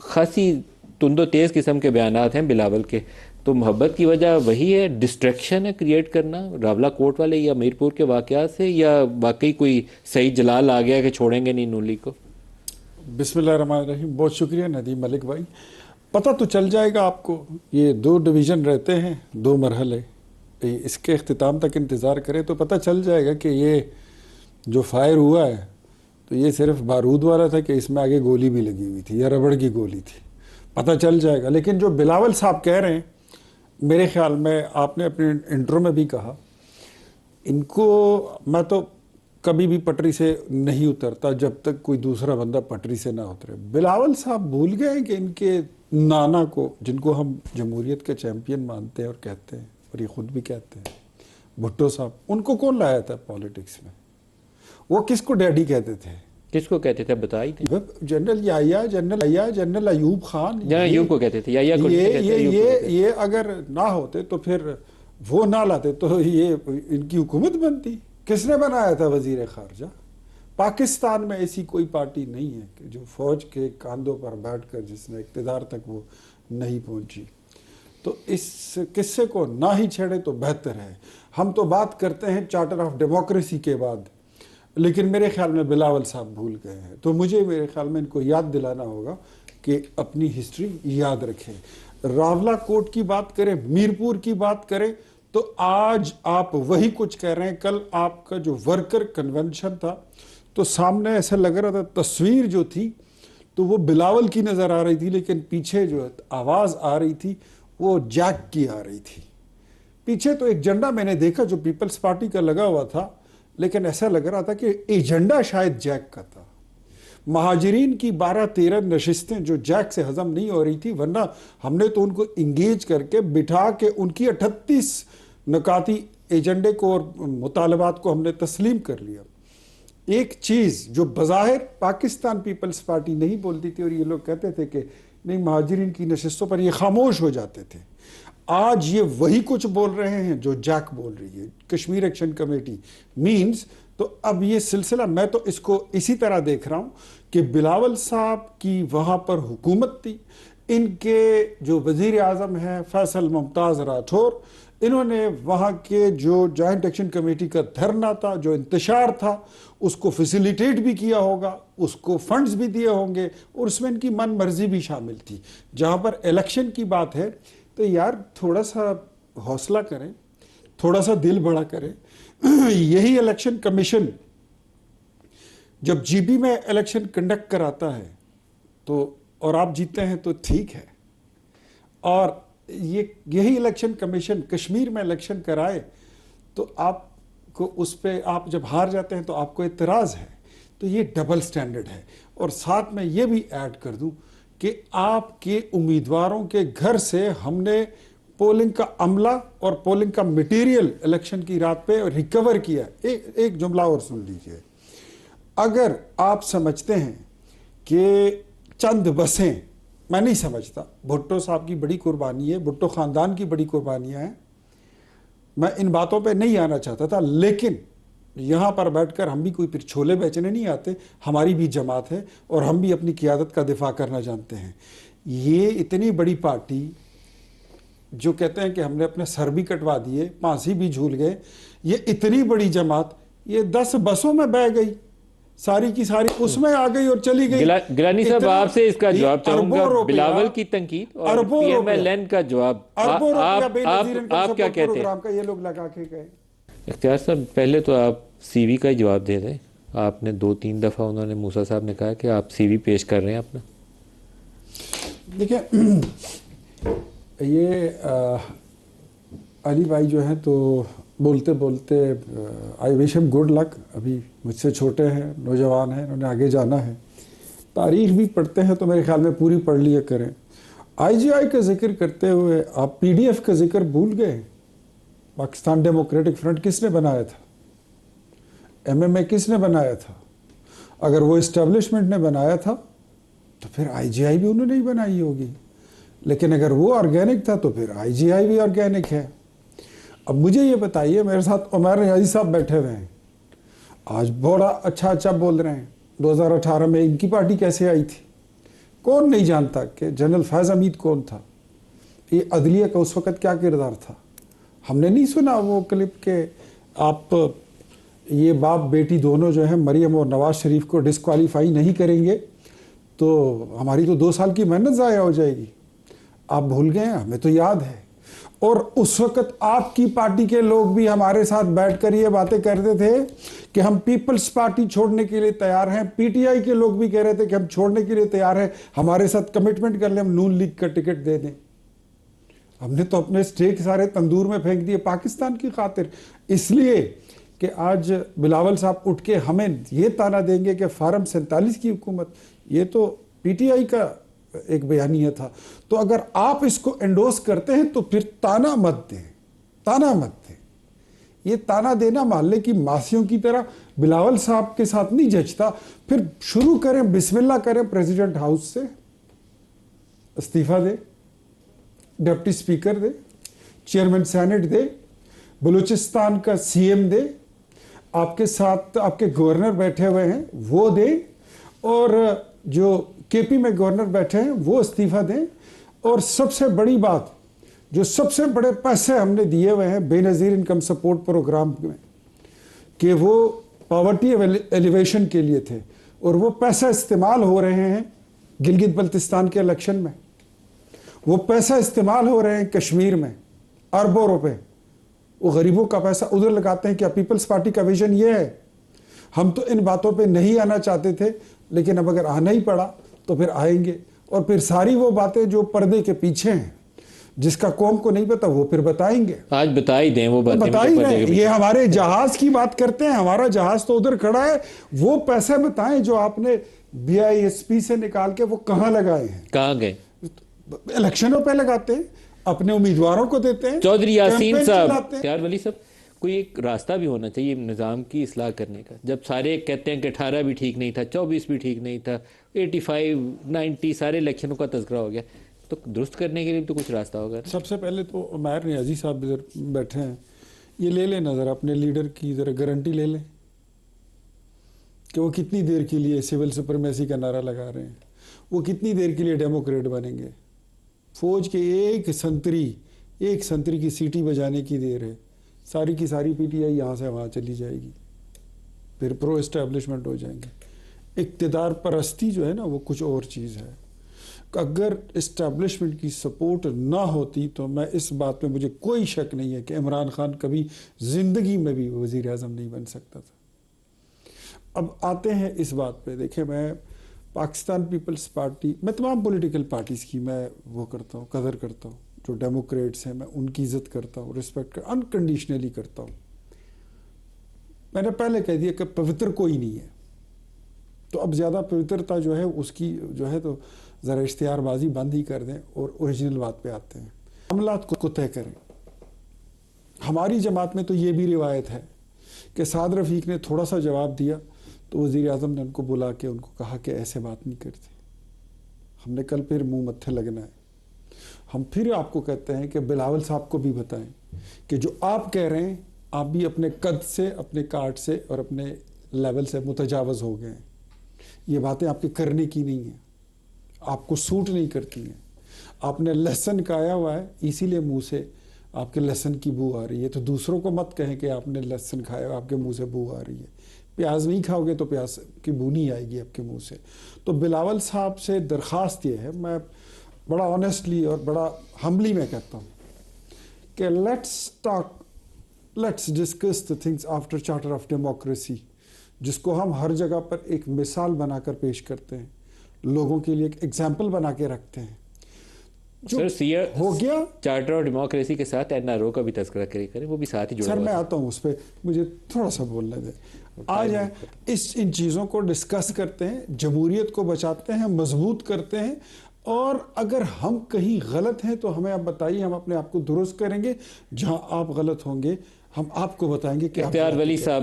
خاصی تند و تیز قسم کے بیانات ہیں بلاول کے، تو محبت کی وجہ وہی ہے، ڈسٹریکشن ہے کریٹ کرنا راولہ کوٹ والے یا میرپور کے واقعات سے، یا واقعی کوئی صحیح جلال آ گیا کہ چھوڑیں گے نہیں نون لیگ کو؟ بسم اللہ الرحمن الرحیم. بہت شکریہ ندیم ملک بھائی. پتہ تو چل جائے گا آپ کو، یہ 2 ڈویژن رہتے ہیں، 2 مرحلے، اس کے اختتام تک انتظار کریں تو پتہ چل جائے گا کہ یہ جو فائر ہوا ہے تو یہ صرف بارود والا تھا کہ اس میں آگے گولی بھی لگی ہوئی تھی یا ربڑ کی گولی تھی، پتہ چل جائے گا. لیکن جو بلاول صاحب کہہ رہے ہیں، میرے خیال میں آپ نے اپنے انٹرو میں بھی کہا، ان کو میں تو کبھی بھی پٹری سے نہیں اترتا جب تک کوئی دوسرا بندہ پٹری سے نہ اترے. بلاول صاحب بھول گئے کہ ان کے نانا کو، جن کو ہم جمہوریت کے چیمپئن مانتے ہیں اور کہتے ہیں اور یہ خود بھی کہتے ہیں، بھٹو صاحب، ان کو کون لایا تھا پالیٹکس میں؟ وہ کس کو ڈیڈی کہتے تھے؟ کس کو کہتے تھے بتائی تھی؟ جنرل یحییٰ، جنرل ایوب خان. جنرل ایوب کو کہتے تھے، یحییٰ کو نہیں کہتے، ایوب کو کہتے تھے. یہ اگر نہ ہوتے تو پھر وہ نہ لاتے تو یہ ان کی حکومت بنتی. کس نے بنایا تھا وزیر خارجہ؟ پاکستان میں ایسی کوئی پارٹی نہیں ہے کہ جو فوج کے کاندھوں پر بیٹھ کر جس نے اقتدار تک وہ نہیں پہنچی. تو اس قصے کو نہ ہی چھیڑے تو بہتر ہے. ہم تو بات کرتے ہیں چارٹر آف ڈیموکریسی کے بعد، لیکن میرے خیال میں بلاول صاحب بھول گئے ہیں. تو مجھے میرے خیال میں ان کو یاد دلانا ہوگا کہ اپنی ہسٹری یاد رکھیں. راولہ کوٹ کی بات کریں، میرپور کی بات کریں، تو آج آپ وہی کچھ کہہ رہے ہیں. کل آپ کا جو ورکر کنونشن تھا تو سامنے ایسا لگ رہا تھا، تصویر جو تھی تو وہ بلاول کی نظر آ رہی تھی، لیکن پیچھے جو آواز آ رہی تھی وہ جیک کی آ رہی تھی. پیچھے تو ایک جھنڈا میں نے دیکھا جو پیپلز پارٹی کا لگا ہوا تھا، لیکن ایسا لگ رہا تھا کہ ایجنڈا شاید جیک کا تھا. مہاجرین کی 12-13 نشستیں جو جیک سے ہضم نہیں ہو رہی تھی، ورنہ ہم نے تو ان کو انگیج کر کے بٹھا کے ان کی 38 نکاتی ایجنڈے کو اور مطالبات کو ہم نے تسلیم کر لیا. ایک چیز جو بظاہر پاکستان پیپلز پارٹی نہیں بولتی تھی، اور یہ لوگ کہتے تھے کہ نہیں مہاجرین کی نشستوں پر یہ خاموش ہو جاتے تھے، آج یہ وہی کچھ بول رہے ہیں جو جیک بول رہی ہے، کشمیر ایکشن کمیٹی مینز. تو اب یہ سلسلہ میں تو اس کو اسی طرح دیکھ رہا ہوں کہ بلاول صاحب کی وہاں پر حکومت تھی، ان کے جو وزیر اعظم ہیں فیصل ممتاز راٹھور، انہوں نے وہاں کے جو جوائنٹ ایکشن کمیٹی کا دھرنا تھا، جو انتشار تھا، اس کو فیسیلیٹیٹ بھی کیا ہوگا، اس کو فنڈز بھی دیے ہوں گے، اور اس میں ان کی من مرضی بھی شامل تھی. جہاں پر الیکشن کی بات ہے تو یار تھوڑا سا حوصلہ کریں، تھوڑا سا دل بڑا کریں. یہی الیکشن کمیشن جب جی بی میں الیکشن کنڈکٹ کراتا ہے تو اور آپ جیتے ہیں تو ٹھیک ہے، اور یہی الیکشن کمیشن کشمیر میں الیکشن کرائے تو آپ کو اس پہ، آپ جب ہار جاتے ہیں تو آپ کو اعتراض ہے. تو یہ ڈبل سٹینڈرڈ ہے. اور ساتھ میں یہ بھی ایڈ کر دوں کہ آپ کے امیدواروں کے گھر سے ہم نے پولنگ کا عملہ اور پولنگ کا میٹیریل الیکشن کی رات پہ ریکور کیا. ایک جملہ اور سن لیجئے. اگر آپ سمجھتے ہیں کہ چند بسیں، میں نہیں سمجھتا، بھٹو صاحب کی بڑی قربانی ہے، بھٹو خاندان کی بڑی قربانیاں ہیں، میں ان باتوں پہ نہیں آنا چاہتا تھا، لیکن یہاں پر بیٹھ کر ہم بھی کوئی پھر چھولے بیچنے نہیں آتے. ہماری بھی جماعت ہے اور ہم بھی اپنی قیادت کا دفاع کرنا جانتے ہیں. یہ اتنی بڑی پارٹی جو کہتے ہیں کہ ہم نے اپنے سر بھی کٹوا دیے، پھانسی بھی جھول گئے، یہ اتنی بڑی جماعت یہ 10 بسوں میں بہ گئی، ساری کی ساری اس میں آ گئی اور چلی گئی. گیلانی صاحب آپ سے اس کا جواب چاہوں گا، بلاول کی تنقید اور پی ایم ایل این کا جواب آپ کیا کہتے ہیں؟ یہ لوگ لگا کے گئے. اختیار صاحب پہلے تو آپ سی وی کا ہی جواب دے دیں. آپ نے 2-3 دفعہ انہوں نے، موسیٰ صاحب نے کہا کہ آپ سی وی پیش کر رہے ہیں اپنا. دیکھیں یہ علی بھائی جو ہیں تو بولتے بولتے آئی وش ہم گڈ لک. ابھی مجھ سے چھوٹے ہیں، نوجوان ہیں، انہوں نے آگے جانا ہے. تاریخ بھی پڑھتے ہیں تو میرے خیال میں پوری پڑھ لیا کریں. آئی جی آئی کا ذکر کرتے ہوئے آپ پی ڈی ایف کا ذکر بھول گئے. پاکستان ڈیموکریٹک فرنٹ کس نے بنایا تھا؟ ایم ایم اے کس نے بنایا تھا؟ اگر وہ اسٹیبلشمنٹ نے بنایا تھا تو پھر آئی جی آئی بھی انہوں نے ہی بنائی ہوگی. لیکن اگر وہ آرگینک تھا تو پھر آئی جی آئی بھی آرگینک ہے. اب مجھے یہ بتائیے، میرے ساتھ عمر نیازی صاحب بیٹھے ہوئے ہیں، آج بڑا اچھا بول رہے ہیں 2018 میں ان کی پارٹی کیسے آئی تھی، کون نہیں جانتا کہ جنرل فیض حمید کون تھا، یہ عدلیہ کا اس وقت کیا کردار تھا؟ ہم نے نہیں سنا وہ کلپ کہ آپ یہ باپ بیٹی دونوں جو ہیں مریم اور نواز شریف کو ڈسکوالیفائی نہیں کریں گے تو ہماری تو 2 سال کی محنت ضائع ہو جائے گی. آپ بھول گئے ہیں؟ ہمیں تو یاد ہے. اور اس وقت آپ کی پارٹی کے لوگ بھی ہمارے ساتھ بیٹھ کر یہ باتیں کرتے تھے کہ ہم پیپلز پارٹی چھوڑنے کے لیے تیار ہیں. پی ٹی آئی کے لوگ بھی کہہ رہے تھے کہ ہم چھوڑنے کے لیے تیار ہیں, ہمارے ساتھ کمٹمنٹ کر لیں, ہم نون لیگ کا ٹکٹ دے دیں. ہم نے تو اپنے سٹیک سارے تندور میں پھینک دیے پاکستان کی خاطر. اس لیے کہ آج بلاول صاحب اٹھ کے ہمیں یہ تانا دیں گے کہ فارم 47 کی حکومت, یہ تو پی ٹی آئی کا ایک بیانیہ تھا. تو اگر آپ اس کو انڈوس کرتے ہیں تو پھر تانا مت دیں, تانا مت دیں. یہ تانا دینا محلے کی ماسیوں کی طرح بلاول صاحب کے ساتھ نہیں جچتا. پھر شروع کریں, بسم اللہ کریں, پریزیڈنٹ ہاؤس سے استعفیٰ دے, ڈپٹی سپیکر دے, چیئرمین سینٹ دے, بلوچستان کا سی ایم دے, آپ کے ساتھ آپ کے گورنر بیٹھے ہوئے ہیں وہ دیں, اور جو کے پی میں گورنر بیٹھے ہیں وہ استعفیٰ دیں. اور سب سے بڑی بات, جو سب سے بڑے پیسے ہم نے دیے ہوئے ہیں بے نظیر انکم سپورٹ پروگرام میں, کہ وہ پاورٹی ایلیویشن کے لیے تھے, اور وہ پیسہ استعمال ہو رہے ہیں گلگت بلتستان کے الیکشن میں, وہ پیسہ استعمال ہو رہے ہیں کشمیر میں, اربوں روپے. وہ غریبوں کا پیسہ ادھر لگاتے ہیں. کیا پیپلز پارٹی کا ویژن یہ ہے؟ ہم تو ان باتوں پہ نہیں آنا چاہتے تھے, لیکن اب اگر آنا ہی پڑا تو پھر آئیں گے. اور پھر ساری وہ باتیں جو پردے کے پیچھے ہیں, جس کا قوم کو نہیں پتا, وہ پھر بتائیں گے. آج بتا ہی دیں وہ باتیں, بتا ہی رہے. یہ ہمارے جہاز کی بات کرتے ہیں, ہمارا جہاز تو ادھر کھڑا ہے. وہ پیسے بتائیں جو آپ نے بی آئی ایس پی سے نکال کے وہ کہاں لگائے ہیں؟ کہاں گئے؟ الیکشنوں پہ لگاتے ہیں, اپنے امیدواروں کو دیتے ہیں. چودھری یاسین صاحب, اختیار ولی صاحب, کوئی ایک راستہ بھی ہونا چاہیے نظام کی اصلاح کرنے کا. جب سارے کہتے ہیں کہ 18 بھی ٹھیک نہیں تھا, 24 بھی ٹھیک نہیں تھا, 85 90 سارے الیکشنوں کا تذکرہ ہو گیا, تو درست کرنے کے لیے تو کچھ راستہ ہوگا. سب سے پہلے تو عمیر نیازی صاحب ادھر بیٹھے ہیں, یہ لے لیں نظر اپنے لیڈر کی ذرا گارنٹی لے لیں کہ وہ کتنی دیر کے لیے سول سپریمیسی کا نعرہ لگا رہے ہیں, وہ کتنی دیر کے لیے ڈیموکریٹ بنیں گے. فوج کے ایک سنتری کی سیٹی بجانے کی دیر ہے, ساری کی ساری پی ٹی آئی یہاں سے وہاں چلی جائے گی, پھر پرو اسٹیبلشمنٹ ہو جائیں گے. اقتدار پرستی جو ہے نا وہ کچھ اور چیز ہے. اگر اسٹیبلشمنٹ کی سپورٹ نہ ہوتی تو میں اس بات میں مجھے کوئی شک نہیں ہے کہ عمران خان کبھی زندگی میں بھی وزیر اعظم نہیں بن سکتا تھا. اب آتے ہیں اس بات پہ. دیکھیں, میں پاکستان پیپلز پارٹی, میں تمام پولیٹیکل پارٹیز کی میں وہ کرتا ہوں, قدر کرتا ہوں. جو ڈیموکریٹس ہیں میں ان کی عزت کرتا ہوں, رسپیکٹ انکنڈیشنلی کرتا ہوں. میں نے پہلے کہہ دیا کہ پوتر کوئی نہیں ہے, تو اب زیادہ پوترتا جو ہے اس کی جو ہے تو ذرا اشتہار بازی بند ہی کر دیں اور اوریجنل بات پہ آتے ہیں. معاملات کو طے کریں. ہماری جماعت میں تو یہ بھی روایت ہے کہ سعد رفیق نے تھوڑا سا جواب دیا تو وزیر اعظم نے ان کو بلا کے ان کو کہا کہ ایسے بات نہیں کرتے. ہم نے کل پھر منہ متھے لگنا ہے. ہم پھر آپ کو کہتے ہیں کہ بلاول صاحب کو بھی بتائیں کہ جو آپ کہہ رہے ہیں, آپ بھی اپنے قد سے, اپنے کارڈ سے اور اپنے لیول سے متجاوز ہو گئے ہیں. یہ باتیں آپ کے کرنے کی نہیں ہیں, آپ کو سوٹ نہیں کرتی ہیں. آپ نے لہسن کھایا ہوا ہے, اسی لیے منہ سے آپ کے لہسن کی بو آ رہی ہے. تو دوسروں کو مت کہیں کہ آپ نے لہسن کھایا ہوا, آپ کے منہ سے بو آ رہی ہے. پیاز نہیں کھاؤ گے تو پیاز کی بو نہیں آئے گی آپ کے منہ سے. تو بلاول صاحب سے درخواست یہ ہے, میں بڑا آنیسٹلی اور بڑا ہمبلی میں کہتا ہوں کہ let's discuss the things after charter of democracy, جس کو ہم ہر جگہ پر ایک مثال بنا کر پیش کرتے ہیں, لوگوں کے لیے ایک ایگزامپل بنا کے رکھتے ہیں. سر ہو گیا چارٹر اور ڈیموکریسی کے ساتھ این آر او کا بھی تذکرہ کریں, وہ بھی ساتھ ہی جڑا ہوا ہے. سر میں آتا ہوں اس پہ, مجھے تھوڑا سا بولنے دیں. آ جائیں, ان چیزوں کو ڈسکس کرتے ہیں, جمہوریت کو بچاتے ہیں, مضبوط کرتے ہیں. اور اگر ہم کہیں غلط ہیں تو ہمیں آپ بتائیے, ہم اپنے آپ کو درست کریں گے. جہاں آپ غلط ہوں گے ہم آپ کو بتائیں گے کہ اختیار ولی صاحب